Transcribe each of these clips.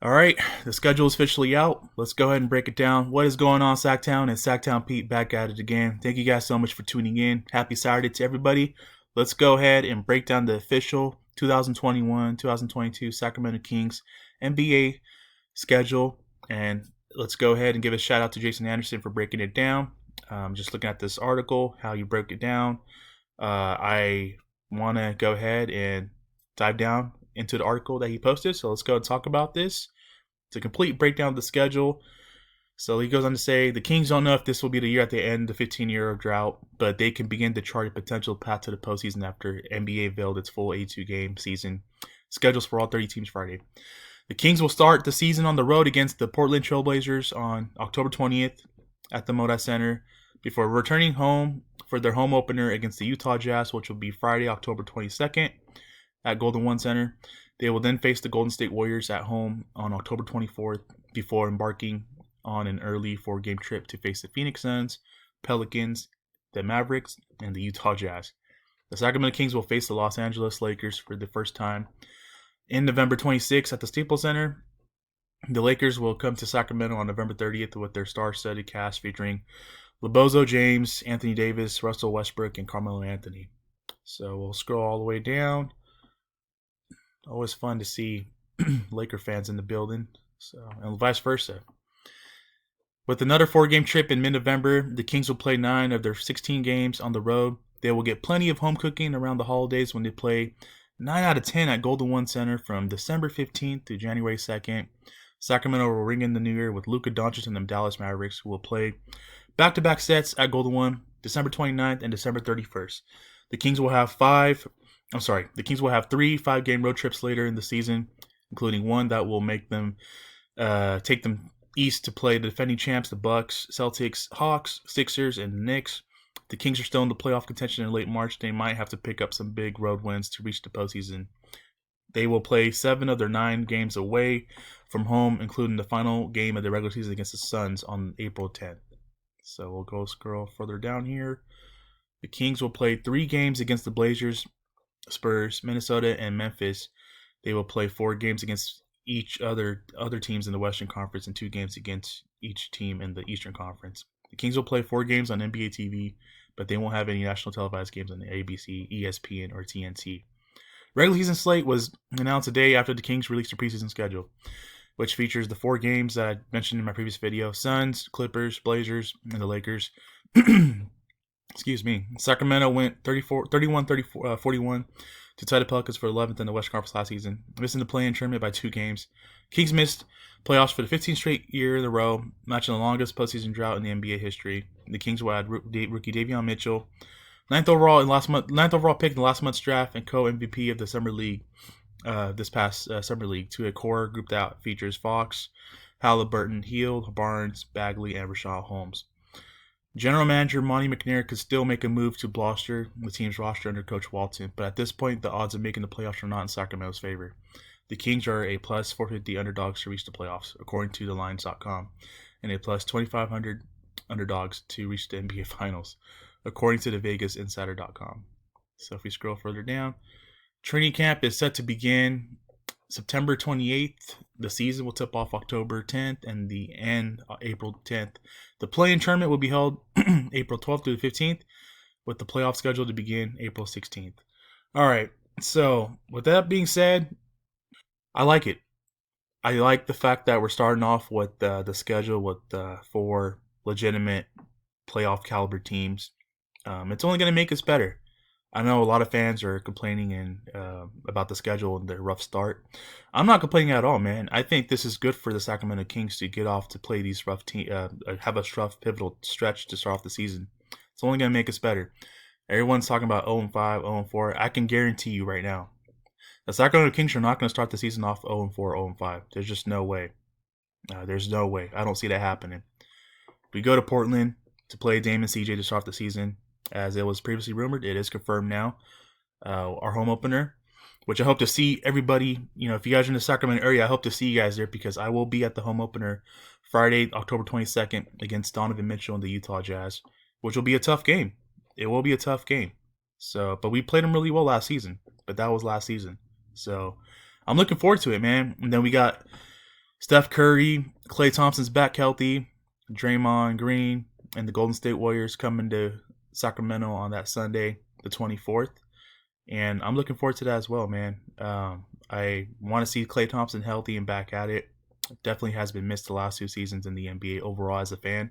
All right, the schedule is officially out. Let's go ahead and break it down. What is going on, Sacktown? And Sacktown Pete back at it again. Thank you guys so much for tuning in. Happy Saturday to everybody. Let's go ahead and break down the official 2021-2022 Sacramento Kings NBA schedule. And let's go ahead and give a shout out to Jason Anderson for breaking it down. Just looking at this article, how you broke it down. I want to go ahead and dive down into the article that he posted. So let's go and talk about this. It's a complete breakdown of the schedule. So he goes on to say the Kings don't know if this will be the year at the end of the 15-year drought, but they can begin to chart a potential path to the postseason after NBA veiled its full 82-game season. Schedules for all 30 teams Friday. The Kings will start the season on the road against the Portland Trailblazers on October 20th at the Moda Center before returning home for their home opener against the Utah Jazz, which will be Friday, October 22nd at Golden One Center. They will then face the Golden State Warriors at home on October 24th before embarking on an early 4-game trip to face the Phoenix Suns, Pelicans, the Mavericks, and the Utah Jazz. The Sacramento Kings will face the Los Angeles Lakers for the first time in November 26th at the Staples Center. The Lakers will come to Sacramento on November 30th with their star-studded cast featuring LeBozo James, Anthony Davis, Russell Westbrook, and Carmelo Anthony. So we'll scroll all the way down. Always fun to see Laker fans in the building, so and vice versa. With another 4-game trip in mid-November, the Kings will play 9 of their 16 games on the road. They will get plenty of home cooking around the holidays when they play 9 out of 10 at Golden One Center from December 15th to January 2nd. Sacramento will ring in the new year with Luka Doncic and the Dallas Mavericks, who will play back-to-back sets at Golden One December 29th and December 31st. The Kings will have 3 5-game road trips later in the season, including one that will make them take them east to play the defending champs, the Bucks, Celtics, Hawks, Sixers, and the Knicks. The Kings are still in the playoff contention in late March. They might have to pick up some big road wins to reach the postseason. They will play 7 of their 9 games away from home, including the final game of the regular season against the Suns on April 10th. So we'll go scroll further down here. The Kings will play 3 games against the Blazers, Spurs, Minnesota, and Memphis. They will play 4 games against each other teams in the Western Conference and 2 games against each team in the Eastern Conference. The Kings will play 4 games on NBA TV, but they won't have any national televised games on the ABC, ESPN, or TNT. Regular season slate was announced a day after the Kings released their preseason schedule, which features the 4 games that I mentioned in my previous video: Suns, Clippers, Blazers, and the Lakers. Excuse me. Sacramento went 31-41 to tie the Pelicans for 11th in the West Conference last season, missing the play-in tournament by 2 games. Kings missed playoffs for the 15th straight year in a row, matching the longest postseason drought in the NBA history. The Kings will add rookie Davion Mitchell, 9th overall pick in the last month's draft, and co-MVP of the summer league, this past summer league, to a core group that features Fox, Halliburton, Hield, Barnes, Bagley, and Rashawn Holmes. General manager Monty McNair could still make a move to bolster the team's roster under Coach Walton, but at this point, the odds of making the playoffs are not in Sacramento's favor. The Kings are a plus 450 underdogs to reach the playoffs, according to TheLines.com, and a plus 2,500 underdogs to reach the NBA Finals, according to TheVegasInsider.com. So if we scroll further down, training camp is set to begin September 28th. The season will tip off October 10th and the end April 10th. The play-in tournament will be held April 12th through the 15th, with the playoff schedule to begin April 16th. All right, so with that being said, I like it. I like the fact that we're starting off with the schedule with 4 legitimate playoff caliber teams. It's only going to make us better. I know a lot of fans are complaining about the schedule and their rough start. I'm not complaining at all, man. I think this is good for the Sacramento Kings to get off to play these rough have a rough pivotal stretch to start off the season. It's only going to make us better. Everyone's talking about 0-5, 0-4. I can guarantee you right now, the Sacramento Kings are not going to start the season off 0-4, 0-5. There's just no way. There's no way. I don't see that happening. We go to Portland to play Dame and CJ to start the season. As it was previously rumored, it is confirmed now. Our home opener, which I hope to see everybody. If you guys are in the Sacramento area, I hope to see you guys there because I will be at the home opener Friday, October 22nd against Donovan Mitchell and the Utah Jazz, which will be a tough game. It will be a tough game. So, but we played them really well last season. But that was last season. So, I'm looking forward to it, man. And then we got Steph Curry, Klay Thompson's back healthy, Draymond Green, and the Golden State Warriors coming to Sacramento on that Sunday, the 24th. And I'm looking forward to that as well, man. I want to see Klay Thompson healthy and back at it. Definitely has been missed the last 2 seasons in the NBA overall as a fan.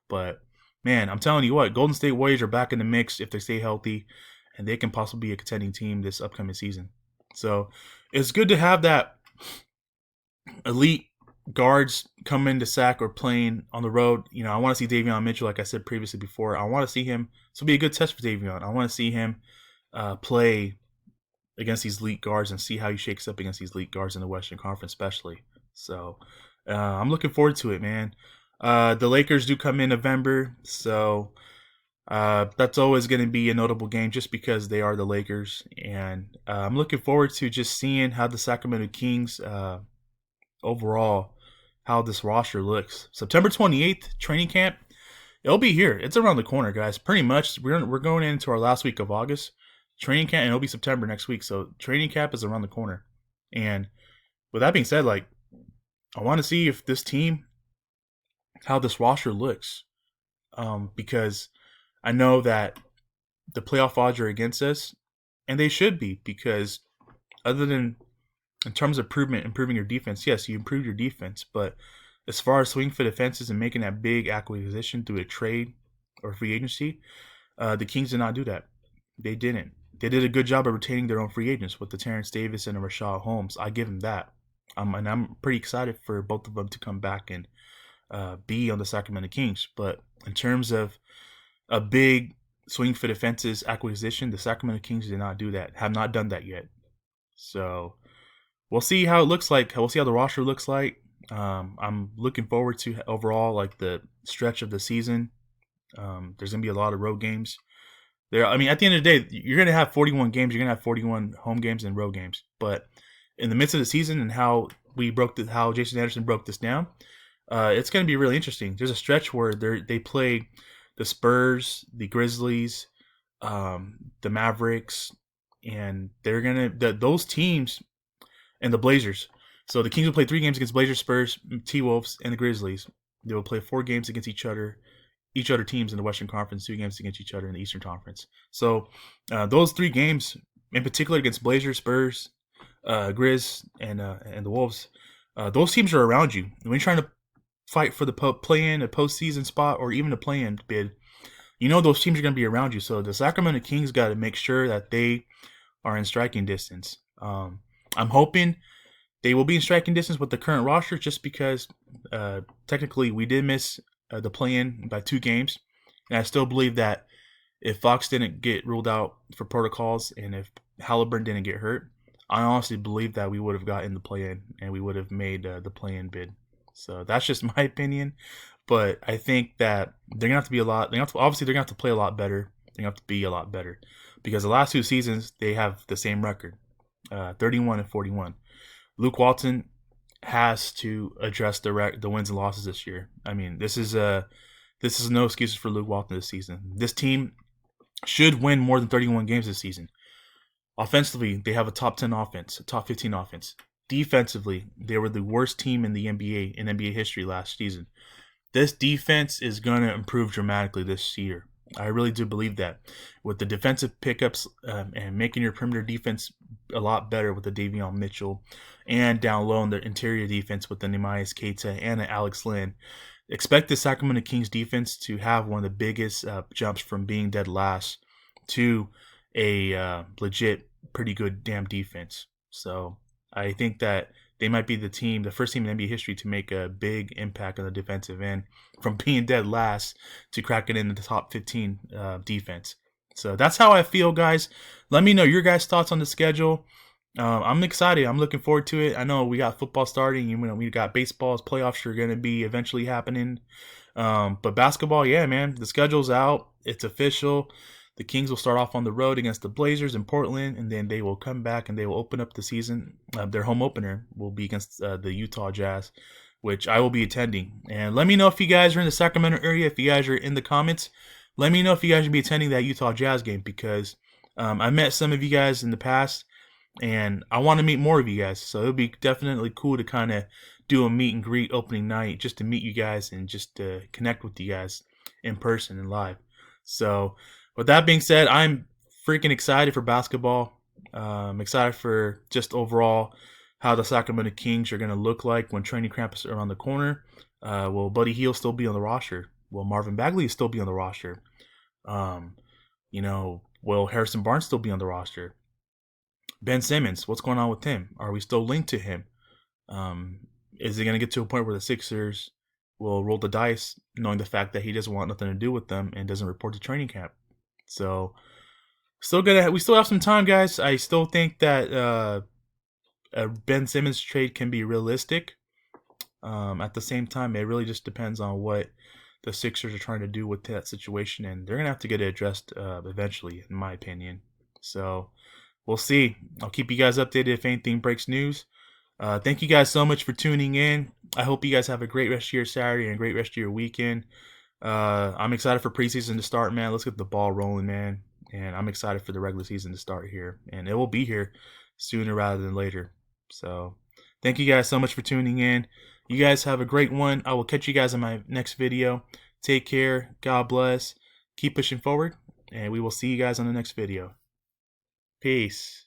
But, man, I'm telling you what, Golden State Warriors are back in the mix if they stay healthy, and they can possibly be a contending team this upcoming season. So it's good to have that elite guards come into Sac or playing on the road. You know, I want to see Davion Mitchell, like I said previously before. I want to see him. This will be a good test for Davion. I want to see him play against these elite guards and see how he shakes up against these elite guards in the Western Conference, especially. So I'm looking forward to it, man. The Lakers do come in November, so that's always going to be a notable game just because they are the Lakers. And I'm looking forward to just seeing how the Sacramento Kings overall, how this roster looks. September 28th, training camp. It'll be here. It's around the corner, guys. Pretty much, we're going into our last week of August. Training camp, and it'll be September next week. So training camp is around the corner. And with that being said, like, I want to see if this team, how this roster looks. Because I know that the playoff odds are against us, and they should be, because other than in terms of improving your defense, yes, you improved your defense, but as far as swing for the fences and making that big acquisition through a trade or free agency, the Kings did not do that. They didn't. They did a good job of retaining their own free agents with the Terrence Davis and the Rashad Holmes. I give them that. And I'm pretty excited for both of them to come back and be on the Sacramento Kings. But in terms of a big swing for the fences acquisition, the Sacramento Kings did not do that. Have not done that yet. So we'll see how it looks like. We'll see how the roster looks like. I'm looking forward to overall like the stretch of the season. There's gonna be a lot of road games. I mean, at the end of the day, you're gonna have 41 games. You're gonna have 41 home games and road games. But in the midst of the season and how Jason Anderson broke this down, it's gonna be really interesting. There's a stretch where they play the Spurs, the Grizzlies, the Mavericks, and those teams and the Blazers. So the Kings will play 3 games against Blazers, Spurs, T-Wolves, and the Grizzlies. They will play 4 games against each other teams in the Western Conference, 2 games against each other in the Eastern Conference. So those 3 games, in particular against Blazers, Spurs, Grizz, and the Wolves, those teams are around you. When you're trying to fight for the play-in, a postseason spot, or even a play-in bid, you know those teams are going to be around you. So the Sacramento Kings got to make sure that they are in striking distance. I'm hoping they will be in striking distance with the current roster, just because technically we did miss the play-in by 2 games. And I still believe that if Fox didn't get ruled out for protocols and if Halliburton didn't get hurt, I honestly believe that we would have gotten the play-in and we would have made the play-in bid. So that's just my opinion. But I think that they're going to have to be obviously they're going to have to play a lot better. They're going to have to be a lot better. Because the last 2 seasons, they have the same record, 31 and 41. Luke Walton has to address the wins and losses this year. I mean, this is no excuses for Luke Walton this season. This team should win more than 31 games this season. Offensively, they have a top 10 offense, a top 15 offense. Defensively, they were the worst team in the NBA in NBA history last season. This defense is going to improve dramatically this year. I really do believe that. With the defensive pickups and making your perimeter defense a lot better with the Davion Mitchell, and down low in the interior defense with the Nehemiah Keita and the Alex Lynn, expect the Sacramento Kings defense to have one of the biggest jumps from being dead last to a legit pretty good damn defense. So I think that they might be the first team in NBA history to make a big impact on the defensive end from being dead last to cracking into the top 15 defense. So that's how I feel, guys. Let me know your guys' thoughts on the schedule. I'm excited. I'm looking forward to it. I know we got football starting. We got baseball's playoffs are going to be eventually happening. But basketball, yeah, man, the schedule's out. It's official. The Kings will start off on the road against the Blazers in Portland, and then they will come back and they will open up the season. Their home opener will be against the Utah Jazz, which I will be attending. And let me know if you guys are in the Sacramento area. If you guys are in the comments, let me know if you guys will be attending that Utah Jazz game, because I met some of you guys in the past, And I want to meet more of you guys. So it'll be definitely cool to kind of do a meet and greet opening night just to meet you guys and just to connect with you guys in person and live. So with that being said, I'm freaking excited for basketball. Excited for just overall how the Sacramento Kings are going to look like when training camp is around the corner. Will Buddy Hield still be on the roster? Will Marvin Bagley still be on the roster? Um, will Harrison Barnes still be on the roster? Ben Simmons, what's going on with him? Are we still linked to him? Is it going to get to a point where the Sixers will roll the dice, knowing the fact that he doesn't want nothing to do with them and doesn't report to training camp? So, we still have some time, guys. I still think that a Ben Simmons trade can be realistic. At the same time, it really just depends on what the Sixers are trying to do with that situation, and they're gonna have to get it addressed eventually, in my opinion. So we'll see. I'll keep you guys updated if anything breaks news. Thank you guys so much for tuning in. I hope you guys have a great rest of your Saturday and a great rest of your weekend. I'm excited for preseason to start, man. Let's get the ball rolling, man. And I'm excited for the regular season to start here. And it will be here sooner rather than later. So thank you guys so much for tuning in. You guys have a great one. I will catch you guys in my next video. Take care. God bless. Keep pushing forward. And we will see you guys on the next video. Peace.